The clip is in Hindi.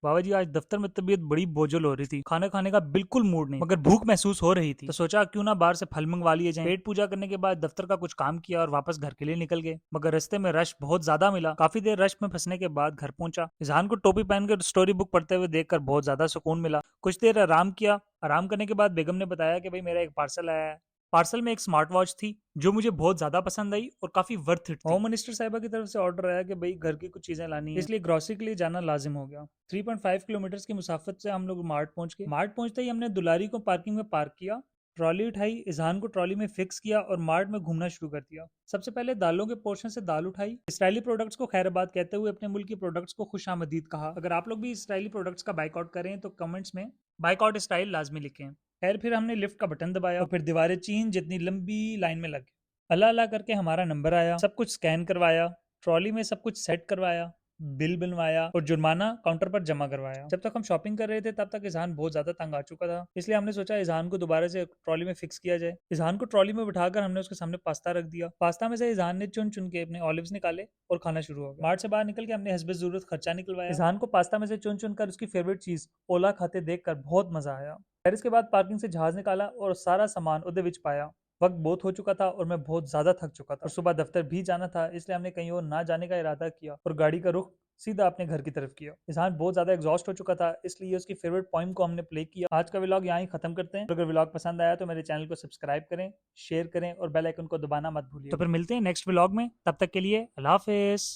बाबा जी आज दफ्तर में तबीयत बड़ी बोझल हो रही थी, खाना खाने का बिल्कुल मूड नहीं, मगर भूख महसूस हो रही थी, तो सोचा क्यों ना बाहर से फल मंगवा लिए जाएं। पेट पूजा करने के बाद दफ्तर का कुछ काम किया और वापस घर के लिए निकल गए, मगर रास्ते में रश बहुत ज्यादा मिला। काफी देर रश में फंसने के बाद घर पहुंचा। इजहान को टोपी पहनकर स्टोरी बुक पढ़ते हुए देखकर बहुत ज्यादा सुकून मिला। कुछ देर आराम किया। आराम करने के बाद बेगम ने बताया कि भाई मेरा एक पार्सल आया है। पार्सल में एक स्मार्ट वॉच थी जो मुझे बहुत ज्यादा पसंद आई और काफी वर्थ इट थी। होम मिनिस्टर साहिबा की तरफ से ऑर्डर आया कि भाई घर की कुछ चीजें लानी है, इसलिए ग्रोसरी के लिए जाना लाजिम हो गया। 3.5 किलोमीटर की मुसाफत से हम लोग मार्ट पहुंच गए। मार्ट पहुंचते ही हमने दुलारी को पार्किंग में पार्क किया, ट्रॉली उठाई, इजहान को ट्रॉली में फिक्स किया और मार्ट में घूमना शुरू कर दिया। सबसे पहले दालों के पोर्शन से दाल उठाई। इसराइली प्रोडक्ट्स को खैरबाद कहते हुए अपने मुल्क की प्रोडक्ट्स को खुशामदीद कहा। अगर आप लोग भी इसराइली प्रोडक्ट्स का बाइकआउट करें तो कमेंट्स में बाइकआउट स्टाइल लाजमी लिखें। खैर फिर हमने लिफ्ट का बटन दबाया और फिर दीवारें चीन जितनी लंबी लाइन में लग गई। अल्लाह अल्लाह करके हमारा नंबर आया, सब कुछ स्कैन करवाया, ट्रॉली में सब कुछ सेट करवाया, बिल बनवाया और जुर्माना काउंटर पर जमा करवाया। जब तक हम शॉपिंग कर रहे थे तब तक इजहान बहुत ज्यादा तंग आ चुका था, इसलिए हमने सोचा इजहान को दोबारा से ट्रॉली में फिक्स किया जाए। इजहान को ट्रॉली में बिठाकर हमने उसके सामने पास्ता रख दिया। पास्ता में से इजहान ने चुन चुन के अपने ऑलिव्स निकाले और खाना शुरू हो गया। मार्ट से बाहर निकल के हमने हस्बे जरूरत खर्चा निकलवाया। इजहान को पास्ता में से चुन चुन कर उसकी फेवरेट चीज ओला खाते देखकर बहुत मजा आया। फिर इसके बाद पार्किंग से जहाज निकाला और सारा सामान उधर विच पाया। वक्त बहुत हो चुका था और मैं बहुत ज्यादा थक चुका था और सुबह दफ्तर भी जाना था, इसलिए हमने कहीं और ना जाने का इरादा किया और गाड़ी का रुख सीधा अपने घर की तरफ किया। इजहान बहुत ज्यादा एग्जॉस्ट हो चुका था, इसलिए उसकी फेवरेट पोइम को हमने प्ले किया। आज का व्लॉग यहाँ ही खत्म करते हैं। अगर व्लॉग पसंद आया तो मेरे चैनल को सब्सक्राइब करें, शेयर करें और बेल आइकन को दबाना मत भूलिए। तो फिर मिलते हैं नेक्स्ट व्लॉग में, तब तक के लिए अल्लाह हाफिज।